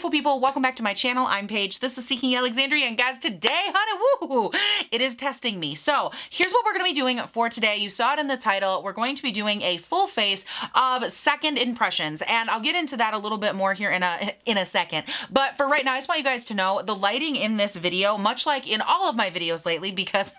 beautiful people, welcome back to my channel. I'm Paige, this is Seeking Alexandria, and guys, today, honey, woo, it is testing me. So here's what we're gonna be doing for today. You saw it in the title. We're going to be doing a full face of second impressions, and I'll get into that a little bit more here in a second. But for right now, I just want you guys to know the lighting in this video, much like in all of my videos lately, because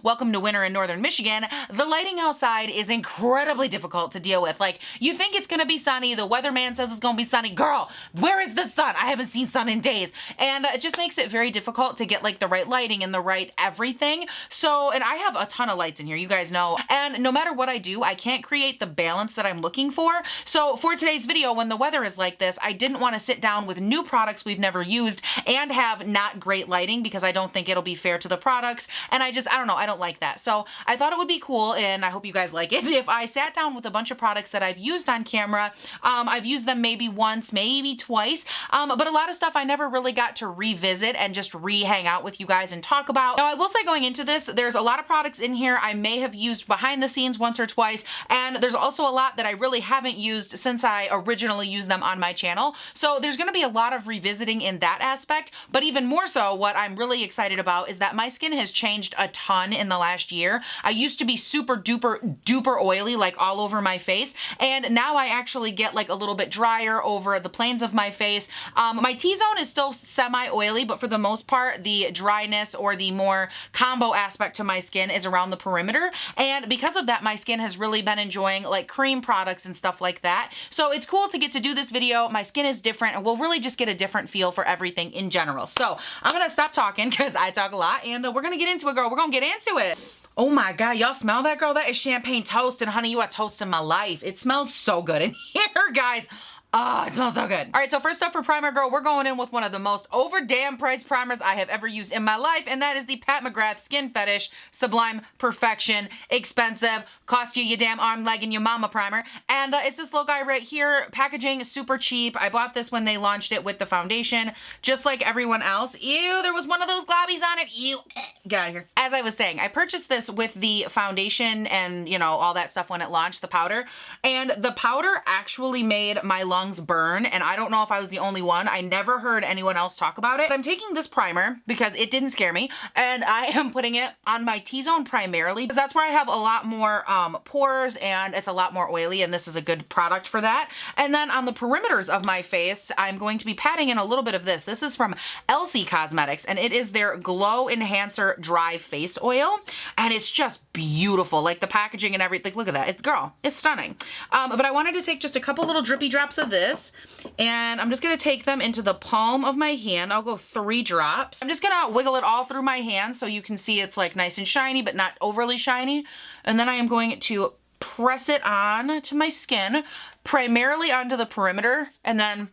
welcome to winter in northern Michigan, the lighting outside is incredibly difficult to deal with. Like, you think it's gonna be sunny, the weatherman says it's gonna be sunny. Girl, where is the sun? I haven't seen sun in days. And it just makes it very difficult to get like the right lighting and the right everything. So, and I have a ton of lights in here, you guys know. And no matter what I do, I can't create the balance that I'm looking for. So for today's video, when the weather is like this, I didn't want to sit down with new products we've never used and have not great lighting because I don't think it'll be fair to the products. And I don't know, I don't like that. So I thought it would be cool, and I hope you guys like it, if I sat down with a bunch of products that I've used on camera. I've used them maybe once, maybe twice, but a lot of stuff I never really got to revisit and just hang out with you guys and talk about. Now, I will say going into this, there's a lot of products in here I may have used behind the scenes once or twice, and there's also a lot that I really haven't used since I originally used them on my channel. So there's gonna be a lot of revisiting in that aspect, but even more so, what I'm really excited about is that my skin has changed a ton in the last year. I used to be super duper oily, like all over my face, and now I actually get like a little bit drier over the planes of my face. My T-zone is still semi-oily, but for the most part, the dryness or the more combo aspect to my skin is around the perimeter. And because of that, my skin has really been enjoying like cream products and stuff like that. So it's cool to get to do this video. My skin is different, and we'll really just get a different feel for everything in general. So I'm gonna stop talking because I talk a lot, and we're gonna get into it, girl. We're gonna get into it. Oh my God, y'all smell that, girl? That is champagne toast, and honey, you are toasting my life. It smells so good in here, guys. Oh, it smells so good. All right, so first up for primer, girl, we're going in with one of the most over damn priced primers I have ever used in my life, and that is the Pat McGrath Skin Fetish Sublime Perfection Expensive, cost you your damn arm, leg, and your mama primer. And it's this little guy right here. Packaging is super cheap. I bought this when they launched it with the foundation, just like everyone else. Ew, there was one of those globbies on it. Ew, get out of here. As I was saying, I purchased this with the foundation and, you know, all that stuff when it launched, the powder. And the powder actually made my lungs burn, and I don't know if I was the only one. I never heard anyone else talk about it. But I'm taking this primer because it didn't scare me, and I am putting it on my T-zone primarily because that's where I have a lot more pores and it's a lot more oily, and this is a good product for that. And then on the perimeters of my face, I'm going to be patting in a little bit of this. This is from Elsie Cosmetics, and it is their Glow Enhancer Dry Face Oil, and it's just beautiful. Like the packaging and everything, look at that. It's stunning. But I wanted to take just a couple little drippy drops of this, and I'm just gonna take them into the palm of my hand. I'll go 3 drops. I'm just gonna wiggle it all through my hand so you can see it's like nice and shiny, but not overly shiny. And then I am going to press it on to my skin, primarily onto the perimeter, and then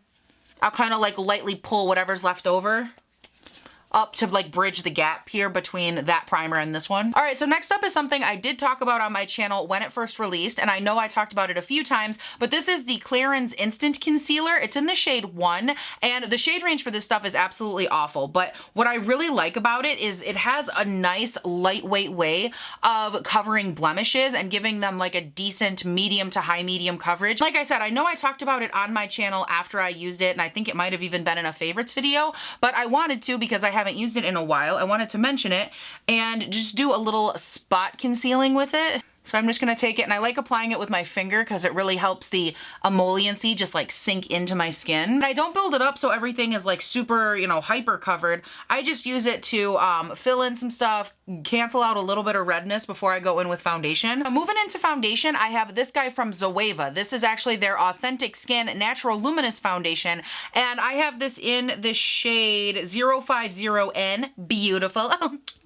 I'll kind of like lightly pull whatever's left over up to like bridge the gap here between that primer and this one. All right, so next up is something I did talk about on my channel when it first released, and I know I talked about it a few times, but this is the Clarins Instant Concealer. It's in the shade 1, and the shade range for this stuff is absolutely awful, but what I really like about it is it has a nice lightweight way of covering blemishes and giving them like a decent medium to high medium coverage. Like I said, I know I talked about it on my channel after I used it, and I think it might have even been in a favorites video, but I wanted to because I haven't used it in a while. I wanted to mention it and just do a little spot concealing with it. So I'm just gonna take it, and I like applying it with my finger because it really helps the emolliency just like sink into my skin. And I don't build it up so everything is like super, you know, hyper covered. I just use it to fill in some stuff, cancel out a little bit of redness before I go in with foundation. Moving into foundation, I have this guy from Zoeva. This is actually their Authentic Skin Natural Luminous Foundation, and I have this in the shade 050N. Beautiful.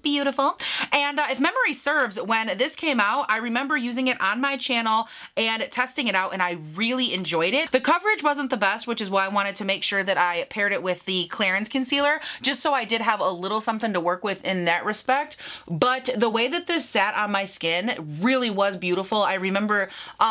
Beautiful. And if memory serves, when this came out, I remember using it on my channel and testing it out, and I really enjoyed it. The coverage wasn't the best, which is why I wanted to make sure that I paired it with the Clarins concealer, just so I did have a little something to work with in that respect. But the way that this sat on my skin really was beautiful. I remember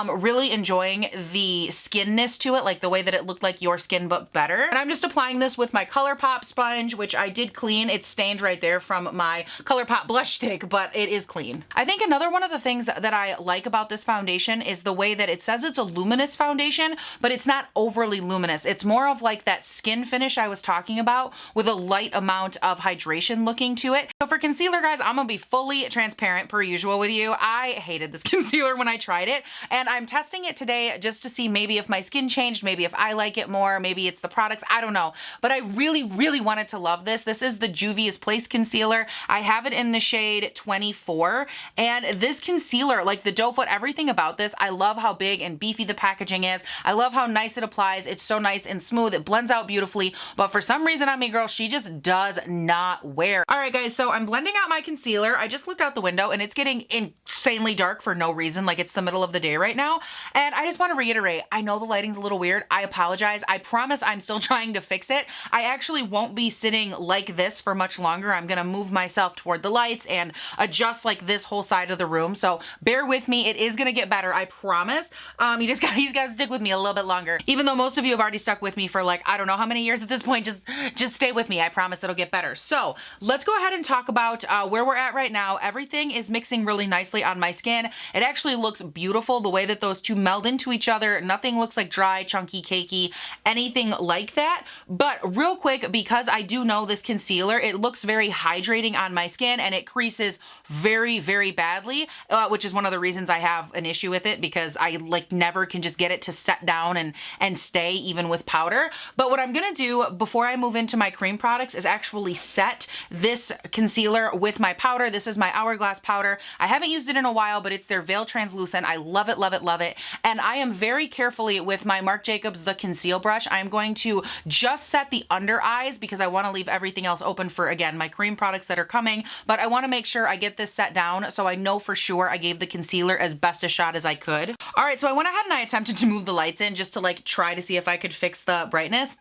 really enjoying the skinness to it, like the way that it looked like your skin but better. And I'm just applying this with my ColourPop sponge, which I did clean. It's stained right there from my ColourPop blush stick, but it is clean. I think another one of the things that I like about this foundation is the way that it says it's a luminous foundation, but it's not overly luminous. It's more of like that skin finish I was talking about with a light amount of hydration looking to it. So for concealer, guys, I'm gonna be fully transparent per usual with you. I hated this concealer when I tried it, and I'm testing it today just to see maybe if my skin changed, maybe if I like it more, maybe it's the products, I don't know. But I really wanted to love this. This is the Juvia's Place concealer. I have it in the shade 24, and this concealer, like the doe foot, everything about this, I love how big and beefy the packaging is. I love how nice it applies. It's so nice and smooth. It blends out beautifully, but for some reason on me, girl, she just does not wear. All right, guys, so I'm blending out my concealer. I just looked out the window and it's getting insanely dark for no reason. Like, it's the middle of the day right now. And I just want to reiterate, I know the lighting's a little weird. I apologize. I promise I'm still trying to fix it. I actually won't be sitting like this for much longer. I'm going to move myself toward the lights and adjust like this whole side of the room. So bear with me. It is going to get better. I promise. You just got to stick with me a little bit longer. Even though most of you have already stuck with me for like, I don't know how many years at this point, just stay with me. I promise it'll get better. So let's go ahead and talk about where we're at right now. Everything is mixing really nicely on my skin. It actually looks beautiful the way that those two meld into each other. Nothing looks like dry, chunky, cakey, anything like that. But real quick, because I do know this concealer, it looks very hydrating on my skin and it creases very badly, which is one of the reasons I have an issue with it, because I like never can just get it to set down and stay even with powder. But what I'm gonna do before I move into my cream products is actually set this concealer with my powder. This is my Hourglass powder. I haven't used it in a while, but it's their Veil Translucent. I love it, love it, love it. And I am very carefully with my Marc Jacobs The Conceal Brush. I'm going to just set the under eyes because I want to leave everything else open for, again, my cream products that are coming. But I want to make sure I get this set down so I know for sure I gave the concealer as best a shot as I could. All right, so I went ahead and I attempted to move the lights in just to like try to see if I could fix the brightness.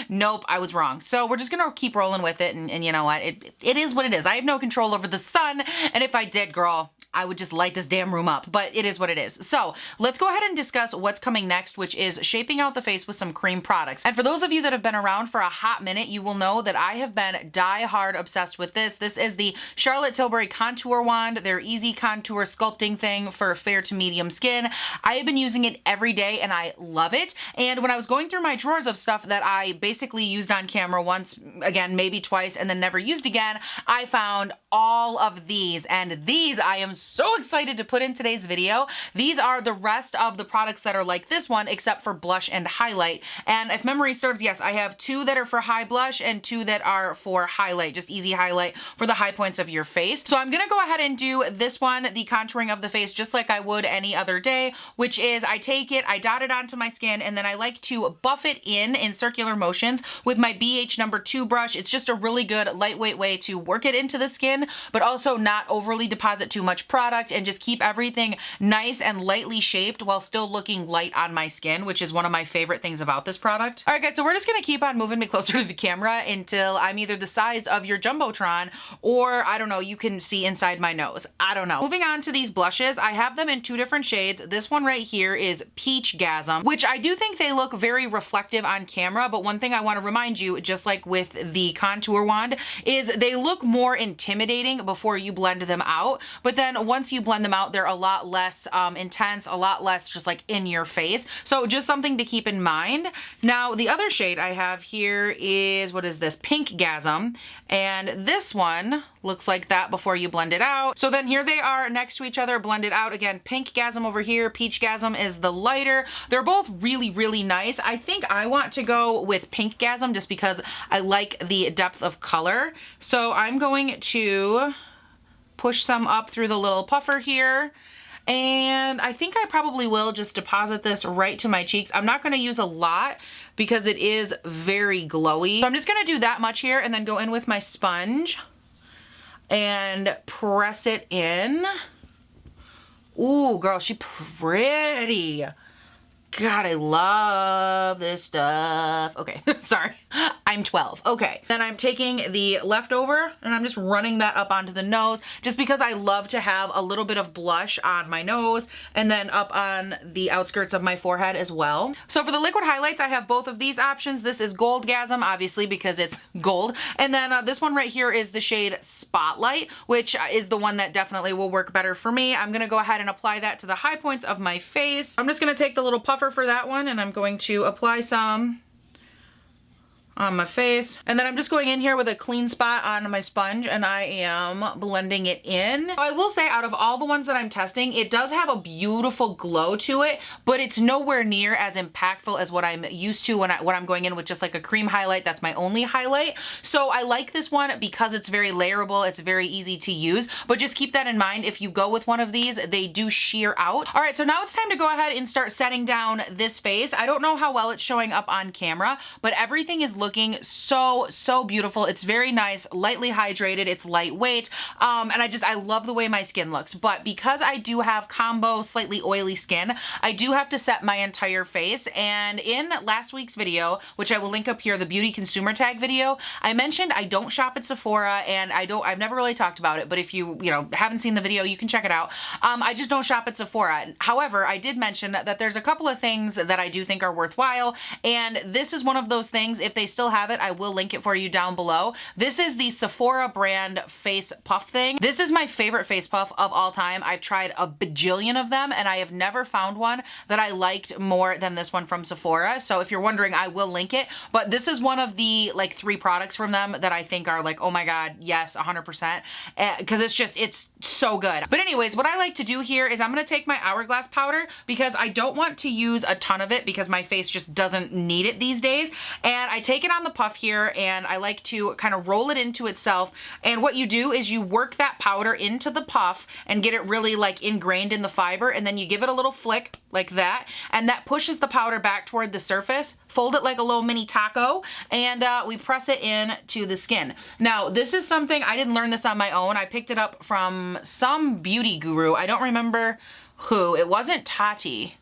Nope, I was wrong. So we're just gonna keep rolling with it, and you know what? It is what it is. I have no control over the sun, and if I did, girl, I would just light this damn room up, but it is what it is. So let's go ahead and discuss what's coming next, which is shaping out the face with some cream products. And for those of you that have been around for a hot minute, you will know that I have been die-hard obsessed with this. This is the Charlotte Tilbury Contour Wand, their easy contour sculpting thing for fair to medium skin. I have been using it every day and I love it. And when I was going through my drawers of stuff that I basically used on camera once, again, maybe twice, and then never used again, I found all of these, and these I am so excited to put in today's video. These are the rest of the products that are like this one, except for blush and highlight. And if memory serves, yes, I have 2 that are for high blush and 2 that are for highlight, just easy highlight for the high points of your face. So I'm gonna go ahead and do this one, the contouring of the face, just like I would any other day, which is I take it, I dot it onto my skin, and then I like to buff it in circular motions with my BH number 2 brush. It's just a really good lightweight way to work it into the skin, but also not overly deposit too much product and just keep everything nice and lightly shaped while still looking light on my skin, which is one of my favorite things about this product. All right, guys, so we're just gonna keep on moving me closer to the camera until I'm either the size of your Jumbotron or, I don't know, you can see inside my nose. I don't know. Moving on to these blushes, I have them in 2 different shades. This one right here is Peachgasm, which I do think they look very reflective on camera, but one thing I want to remind you, just like with the contour wand, is they look more intimidating before you blend them out, but then once you blend them out, they're a lot less intense, a lot less just like in your face. So just something to keep in mind. Now, the other shade I have here is, what is this? Pinkgasm, and this one looks like that before you blend it out. So then here they are next to each other, blended out. Again, Pinkgasm over here, Peachgasm is the lighter. They're both really nice. I think I want to go with Pinkgasm just because I like the depth of color. So I'm going to push some up through the little puffer here. And I think I probably will just deposit this right to my cheeks. I'm not gonna use a lot because it is very glowy. So I'm just gonna do that much here and then go in with my sponge and press it in. Ooh, girl, she pretty. God, I love this stuff. Okay, sorry. I'm 12. Okay. Then I'm taking the leftover and I'm just running that up onto the nose just because I love to have a little bit of blush on my nose and then up on the outskirts of my forehead as well. So for the liquid highlights, I have both of these options. This is Goldgasm, obviously, because it's gold. And then this one right here is the shade Spotlight, which is the one that definitely will work better for me. I'm gonna go ahead and apply that to the high points of my face. I'm just gonna take the little puffer for that one and I'm going to apply some on my face. And then I'm just going in here with a clean spot on my sponge and I am blending it in. I will say out of all the ones that I'm testing, it does have a beautiful glow to it, but it's nowhere near as impactful as what I'm used to when I'm going in with just like a cream highlight. That's my only highlight. So I like this one because it's very layerable. It's very easy to use, but just keep that in mind. If you go with one of these, they do sheer out. All right, so now it's time to go ahead and start setting down this face. I don't know how well it's showing up on camera, but everything is looking so beautiful. It's very nice, lightly hydrated, it's lightweight, and I love the way my skin looks. But because I do have combo slightly oily skin, I do have to set my entire face. And in last week's video, which I will link up here, the beauty consumer tag video, I mentioned I don't shop at Sephora, and I've never really talked about it, but if you haven't seen the video, you can check it out. I just don't shop at Sephora. However, I did mention that there's a couple of things that I do think are worthwhile, and this is one of those things. If they still have it, I will link it for you down below. This is the Sephora brand face puff thing. This is my favorite face puff of all time. I've tried a bajillion of them and I have never found one that I liked more than this one from Sephora. So if you're wondering, I will link it, but this is one of the like 3 products from them that I think are like, oh my God, yes, 100%, because it's so good. But anyways, what I like to do here is I'm going to take my Hourglass powder because I don't want to use a ton of it because my face just doesn't need it these days. And I take it on the puff here and I like to kind of roll it into itself. And what you do is you work that powder into the puff and get it really like ingrained in the fiber, and then you give it a little flick like that, and that pushes the powder back toward the surface. Fold it like a little mini taco, and we press it in to the skin. Now, this is something, I didn't learn this on my own. I picked it up from some beauty guru. I don't remember who. It wasn't Tati.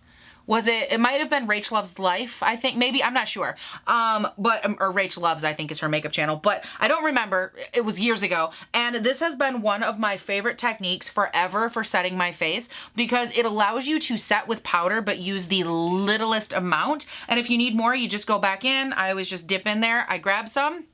Was it? It might have been Rach Loves Life, I think. Maybe, I'm not sure. Or Rach Loves, I think is her makeup channel, but I don't remember. It was years ago. And this has been one of my favorite techniques forever for setting my face because it allows you to set with powder, but use the littlest amount. And if you need more, you just go back in. I always just dip in there. I grab some,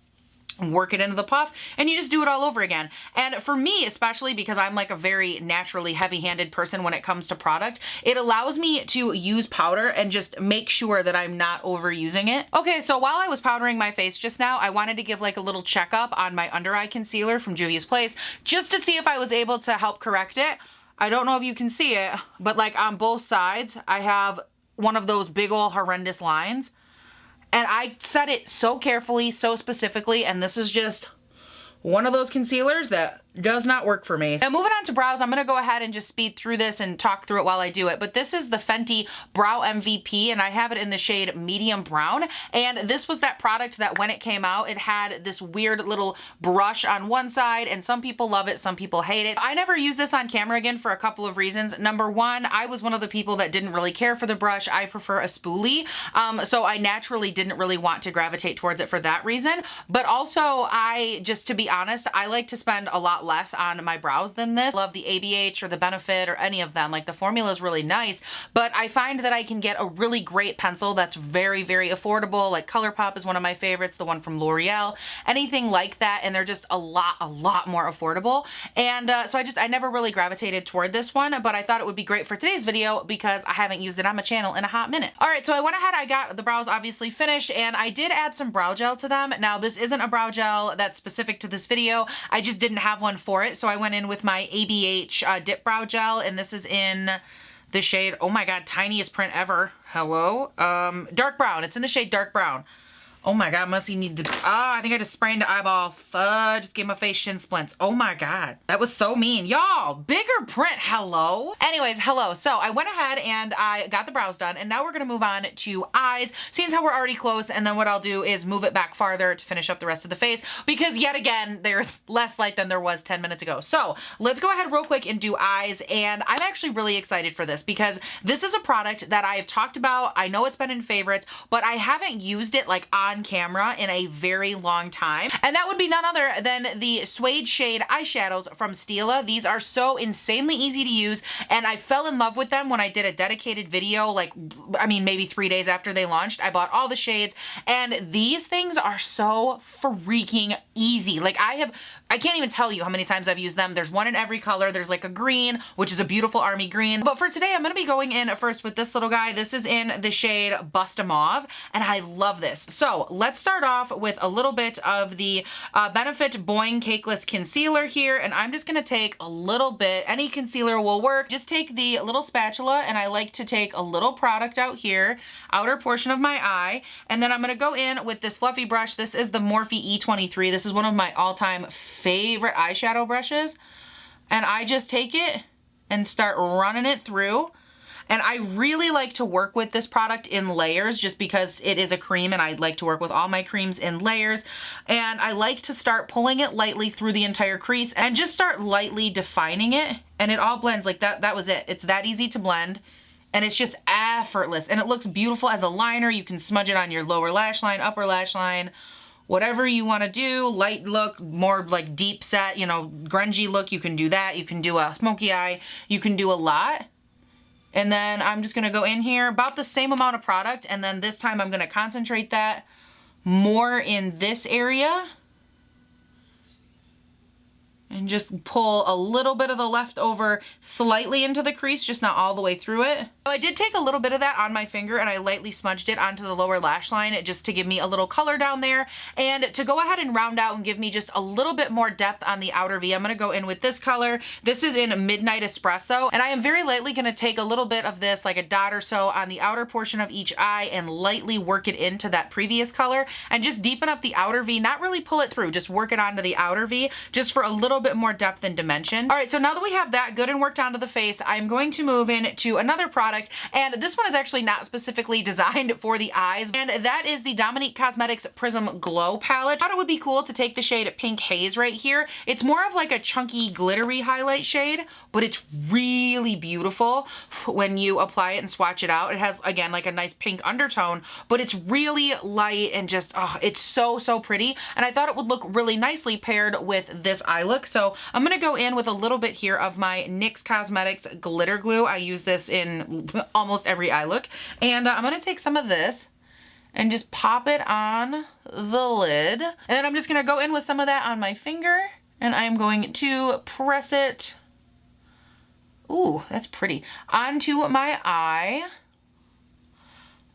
work it into the puff, and you just do it all over again. And for me, especially because I'm like a very naturally heavy-handed person when it comes to product, it allows me to use powder and just make sure that I'm not overusing it. Okay, so while I was powdering my face just now, I wanted to give like a little checkup on my under eye concealer from Juvia's Place just to see if I was able to help correct it. I don't know if you can see it, but like on both sides, I have one of those big ol' horrendous lines. And I set it so carefully, so specifically, and this is just one of those concealers that does not work for me. Now moving on to brows, I'm gonna go ahead and just speed through this and talk through it while I do it. But this is the Fenty Brow MVP, and I have it in the shade medium brown. And this was that product that when it came out, it had this weird little brush on one side, and some people love it, some people hate it. I never used this on camera again for a couple of reasons. Number one, I was one of the people that didn't really care for the brush. I prefer a spoolie. So I naturally didn't really want to gravitate towards it for that reason. But also, to be honest, I like to spend a lot less on my brows than this. I love the ABH or the Benefit or any of them. Like the formula is really nice, but I find that I can get a really great pencil that's very affordable. Like ColourPop is one of my favorites, the one from L'Oreal, anything like that, and they're just a lot more affordable. And so I never really gravitated toward this one, but I thought it would be great for today's video because I haven't used it on my channel in a hot minute. All right, so I went ahead, I got the brows obviously finished, and I did add some brow gel to them. Now this isn't a brow gel that's specific to this video. I just didn't have one for it, so I went in with my ABH dip brow gel, and this is in the shade, oh my God, tiniest print ever. Hello? Dark brown. It's in the shade dark brown. Oh my God, must you need to, I think I just sprained the eyeball. Just gave my face shin splints. Oh my God, that was so mean. Y'all, bigger print, hello? Anyways, hello. So I went ahead and I got the brows done, and now we're gonna move on to eyes, seeing how we're already close, and then what I'll do is move it back farther to finish up the rest of the face, because yet again, there's less light than there was 10 minutes ago. So let's go ahead real quick and do eyes, and I'm actually really excited for this because this is a product that I have talked about. I know it's been in favorites, but I haven't used it like on on camera in a very long time. And that would be none other than the Suede Shade eyeshadows from Stila. These are so insanely easy to use, and I fell in love with them when I did a dedicated video, like, I mean, maybe 3 days after they launched. I bought all the shades, and these things are so freaking easy. Like, I can't even tell you how many times I've used them. There's one in every color. There's like a green, which is a beautiful army green. But for today, I'm gonna be going in first with this little guy. This is in the shade Busta Mauve, and I love this. So let's start off with a little bit of the Benefit Boing Cakeless Concealer here, and I'm just gonna take a little bit. Any concealer will work. Just take the little spatula, and I like to take a little product out here, outer portion of my eye, and then I'm gonna go in with this fluffy brush. This is the Morphe E23. This is one of my all-time favorite eyeshadow brushes, and I just take it and start running it through. And I really like to work with this product in layers just because it is a cream, and I like to work with all my creams in layers. And I like to start pulling it lightly through the entire crease and just start lightly defining it, and it all blends like that. That was it. It's that easy to blend, and it's just effortless, and it looks beautiful as a liner. You can smudge it on your lower lash line, upper lash line, whatever you want to do. Light look, more like deep set, you know, grungy look, you can do that. You can do a smoky eye, you can do a lot. And then I'm just gonna go in here, about the same amount of product, and then this time I'm gonna concentrate that more in this area. And just pull a little bit of the leftover slightly into the crease, just not all the way through it. So I did take a little bit of that on my finger, and I lightly smudged it onto the lower lash line just to give me a little color down there. And to go ahead and round out and give me just a little bit more depth on the outer V, I'm gonna go in with this color. This is in Midnight Espresso, and I am very lightly gonna take a little bit of this, like a dot or so, on the outer portion of each eye and lightly work it into that previous color and just deepen up the outer V, not really pull it through, just work it onto the outer V just for a little bit more depth and dimension. All right, so now that we have that good and worked onto the face, I'm going to move into another product, and this one is actually not specifically designed for the eyes, and that is the Dominique Cosmetics Prism Glow Palette. I thought it would be cool to take the shade Pink Haze right here. It's more of like a chunky, glittery highlight shade, but it's really beautiful when you apply it and swatch it out. It has, again, like a nice pink undertone, but it's really light and just, oh, it's so, so pretty, and I thought it would look really nicely paired with this eye look. So I'm gonna go in with a little bit here of my NYX Cosmetics Glitter Glue. I use this in almost every eye look. And I'm gonna take some of this and just pop it on the lid. And then I'm just gonna go in with some of that on my finger, and I'm going to press it, ooh, that's pretty, onto my eye,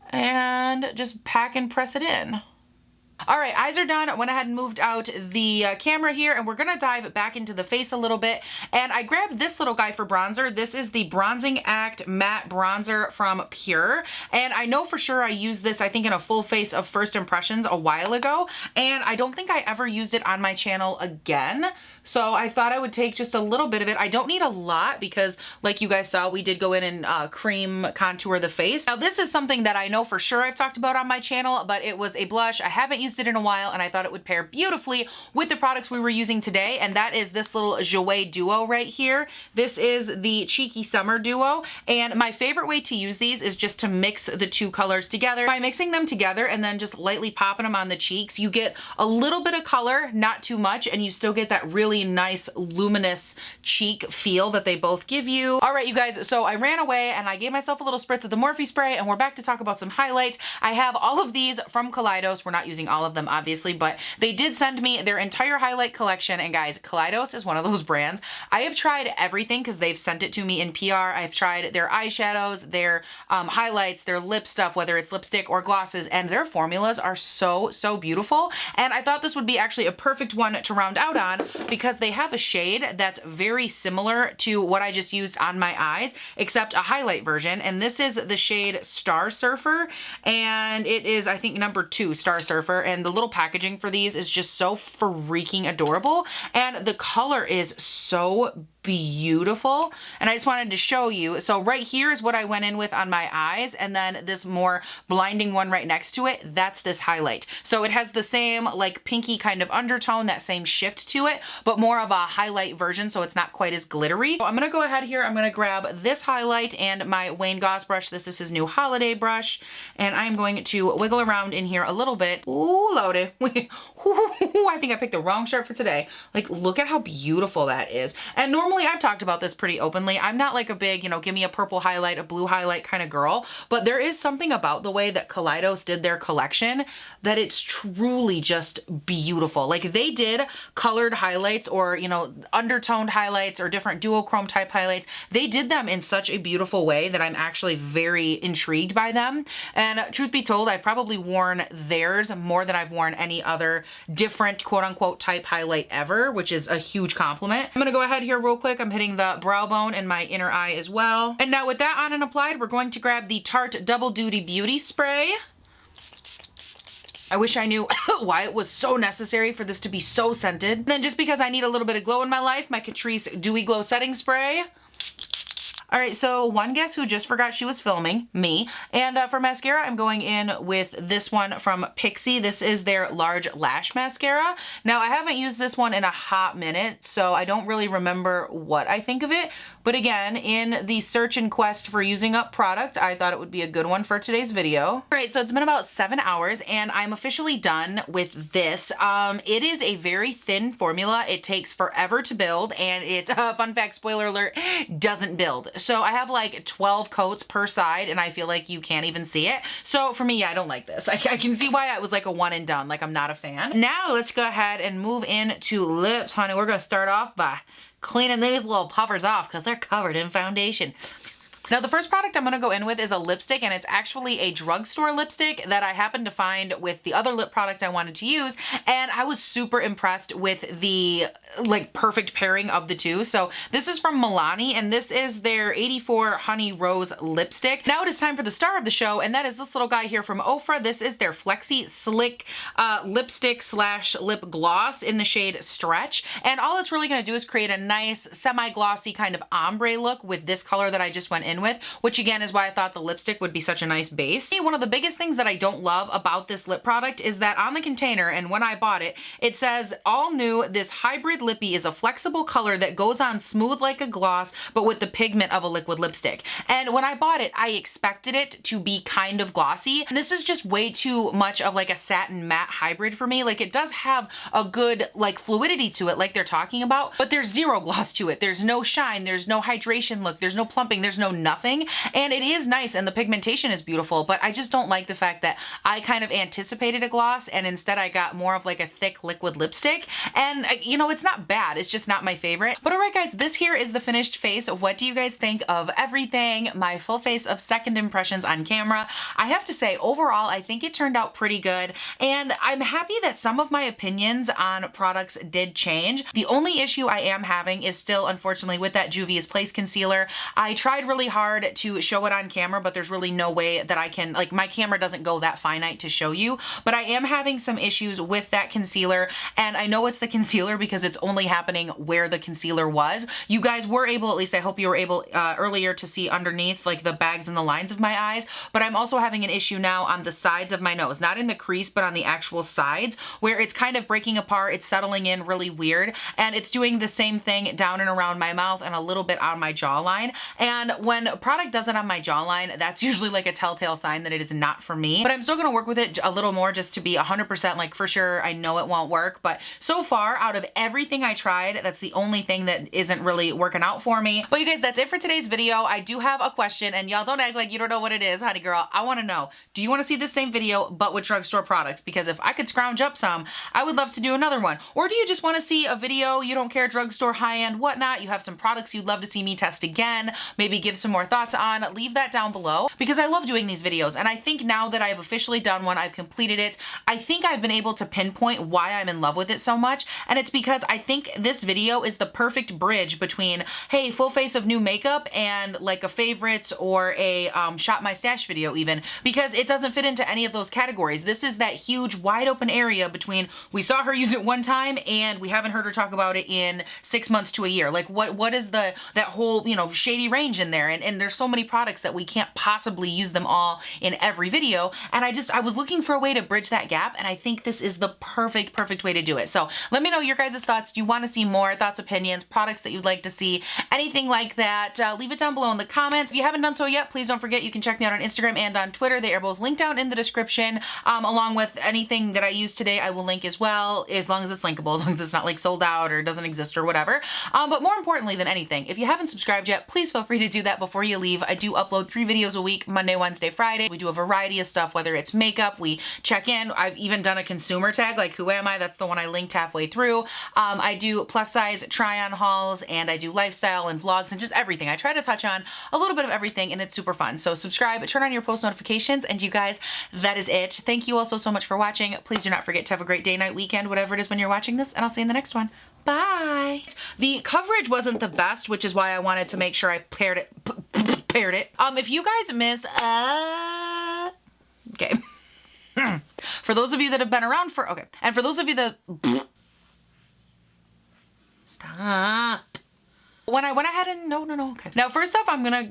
and just pack and press it in. All right, eyes are done. I went ahead and moved out the camera here, and we're gonna dive back into the face a little bit. And I grabbed this little guy for bronzer. This is the Bronzing Act Matte Bronzer from Pure. And I know for sure I used this, I think, in a full face of First Impressions a while ago. And I don't think I ever used it on my channel again. So I thought I would take just a little bit of it. I don't need a lot because, like you guys saw, we did go in and cream contour the face. Now, this is something that I know for sure I've talked about on my channel, but it was a blush. I haven't used it in a while, and I thought it would pair beautifully with the products we were using today, and that is this little Jouer Duo right here. This is the Cheeky Summer Duo, and my favorite way to use these is just to mix the two colors together. By mixing them together and then just lightly popping them on the cheeks, you get a little bit of color, not too much, and you still get that really nice luminous cheek feel that they both give you. All right, you guys, so I ran away and I gave myself a little spritz of the Morphe spray, and we're back to talk about some highlights. I have all of these from Kaleidos. We're not using all of them, obviously, but they did send me their entire highlight collection, and guys, Kaleidos is one of those brands. I have tried everything because they've sent it to me in PR. I've tried their eyeshadows, their highlights, their lip stuff, whether it's lipstick or glosses, and their formulas are so, so beautiful. And I thought this would be actually a perfect one to round out on because they have a shade that's very similar to what I just used on my eyes, except a highlight version. And this is the shade Star Surfer, and it is, I think, number 2 Star Surfer. And the little packaging for these is just so freaking adorable. And the color is so beautiful. And I just wanted to show you. So right here is what I went in with on my eyes, and then this more blinding one right next to it, that's this highlight. So it has the same like pinky kind of undertone, that same shift to it, but more of a highlight version, so it's not quite as glittery. So I'm gonna go ahead here, I'm gonna grab this highlight and my Wayne Goss brush. This is his new holiday brush, and I'm going to wiggle around in here a little bit. Ooh, loaded. I think I picked the wrong shirt for today. Like, look at how beautiful that is. And normally I've talked about this pretty openly. I'm not like a big, you know, give me a purple highlight, a blue highlight kind of girl, but there is something about the way that Kaleidos did their collection that it's truly just beautiful. Like, they did colored highlights, or, you know, undertoned highlights, or different duochrome type highlights. They did them in such a beautiful way that I'm actually very intrigued by them. And truth be told, I've probably worn theirs more than I've worn any other different quote unquote type highlight ever, which is a huge compliment. I'm gonna go ahead here real quick. I'm hitting the brow bone and my inner eye as well. And now with that on and applied, we're going to grab the Tarte Double Duty Beauty Spray. I wish I knew why it was so necessary for this to be so scented. And then just because I need a little bit of glow in my life, my Catrice Dewy Glow Setting Spray. All right, so one guess who just forgot she was filming? Me. And for mascara, I'm going in with this one from Pixi. This is their Large Lash Mascara. Now, I haven't used this one in a hot minute, so I don't really remember what I think of it. But again, in the search and quest for using up product, I thought it would be a good one for today's video. All right, so it's been about 7 hours, and I'm officially done with this. It is a very thin formula. It takes forever to build, and it, fun fact, spoiler alert, doesn't build. So I have like 12 coats per side, and I feel like you can't even see it. So for me, yeah, I don't like this. I can see why it was like a one and done. Like, I'm not a fan. Now let's go ahead and move into lips, honey. We're gonna start off by cleaning these little puffers off because they're covered in foundation. Now, the first product I'm gonna go in with is a lipstick, and it's actually a drugstore lipstick that I happened to find with the other lip product I wanted to use, and I was super impressed with the like perfect pairing of the two. So this is from Milani, and this is their 84 Honey Rose lipstick. Now it is time for the star of the show, and that is this little guy here from Ofra. This is their Flexi Slick lipstick slash lip gloss in the shade Stretch, and all it's really gonna do is create a nice semi-glossy kind of ombre look with this color that I just went in with, which again is why I thought the lipstick would be such a nice base. One of the biggest things that I don't love about this lip product is that on the container, and when I bought it, it says, all new, this hybrid lippy is a flexible color that goes on smooth like a gloss, but with the pigment of a liquid lipstick. And when I bought it, I expected it to be kind of glossy. And this is just way too much of like a satin matte hybrid for me. Like, it does have a good like fluidity to it, like they're talking about, but there's zero gloss to it. There's no shine, there's no hydration look, there's no plumping, there's no nothing. And it is nice, and the pigmentation is beautiful, but I just don't like the fact that I kind of anticipated a gloss, and instead I got more of like a thick liquid lipstick. And you know, it's not bad, it's just not my favorite. But all right, guys, this here is the finished face. What do you guys think of everything? My full face of second impressions on camera. I have to say, overall, I think it turned out pretty good, and I'm happy that some of my opinions on products did change. The only issue I am having is still, unfortunately, with that Juvia's Place concealer. I tried really hard to show it on camera, but there's really no way that I can, like, my camera doesn't go that finite to show you, but I am having some issues with that concealer, and I know it's the concealer because it's only happening where the concealer was. You guys were able, at least I hope you were able earlier, to see underneath like the bags and the lines of my eyes, but I'm also having an issue now on the sides of my nose, not in the crease, but on the actual sides, where it's kind of breaking apart, it's settling in really weird, and it's doing the same thing down and around my mouth and a little bit on my jawline. And when a product does it on my jawline, that's usually like a telltale sign that it is not for me. But I'm still gonna work with it a little more just to be 100% like for sure I know it won't work. But so far, out of everything I tried, that's the only thing that isn't really working out for me. But you guys, that's it for today's video. I do have a question, and y'all don't act like you don't know what it is, honey girl. I wanna know, do you wanna see the same video but with drugstore products? Because if I could scrounge up some, I would love to do another one. Or do you just wanna see a video, you don't care, drugstore, high-end, whatnot, you have some products you'd love to see me test again, maybe give some more thoughts on, leave that down below, because I love doing these videos. And I think now that I've officially done one, I've completed it, I think I've been able to pinpoint why I'm in love with it so much. And it's because I think this video is the perfect bridge between, hey, full face of new makeup and like a favorites or a shop my stash video even, because it doesn't fit into any of those categories. This is that huge wide open area between we saw her use it one time and we haven't heard her talk about it in 6 months to a year. Like what is that whole, you know, shady range in there? And there's so many products that we can't possibly use them all in every video. And I was looking for a way to bridge that gap, and I think this is the perfect way to do it. So let me know your guys' thoughts. Do you want to see more thoughts, opinions, products that you'd like to see, anything like that? Leave it down below in the comments. If you haven't done so yet, please don't forget you can check me out on Instagram and on Twitter. They are both linked down in the description, along with anything that I use today. I will link as well, as long as it's linkable, as long as it's not like sold out or doesn't exist or whatever. But more importantly than anything, if you haven't subscribed yet, please feel free to do that before you leave. I do upload 3 videos a week, Monday, Wednesday, Friday. We do a variety of stuff, whether it's makeup, we check in. I've even done a consumer tag, like who am I? That's the one I linked halfway through. I do plus size try on hauls, and I do lifestyle and vlogs and just everything. I try to touch on a little bit of everything, and it's super fun. So subscribe, turn on your post notifications, and you guys, that is it. Thank you all so much for watching. Please do not forget to have a great day, night, weekend, whatever it is when you're watching this, and I'll see you in the next one. Bye. The coverage wasn't the best, which is why I wanted to make sure I paired it. If you guys missed, okay. For those of you that have been around for, okay. And for those of you that, stop. When I went ahead and, no, okay. Now, first off, I'm gonna,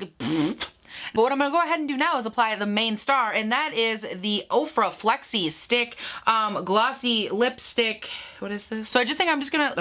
but what I'm gonna go ahead and do now is apply the main star, and that is the Ofra Flexi Stick Glossy Lipstick. What is this? So I just think I'm just gonna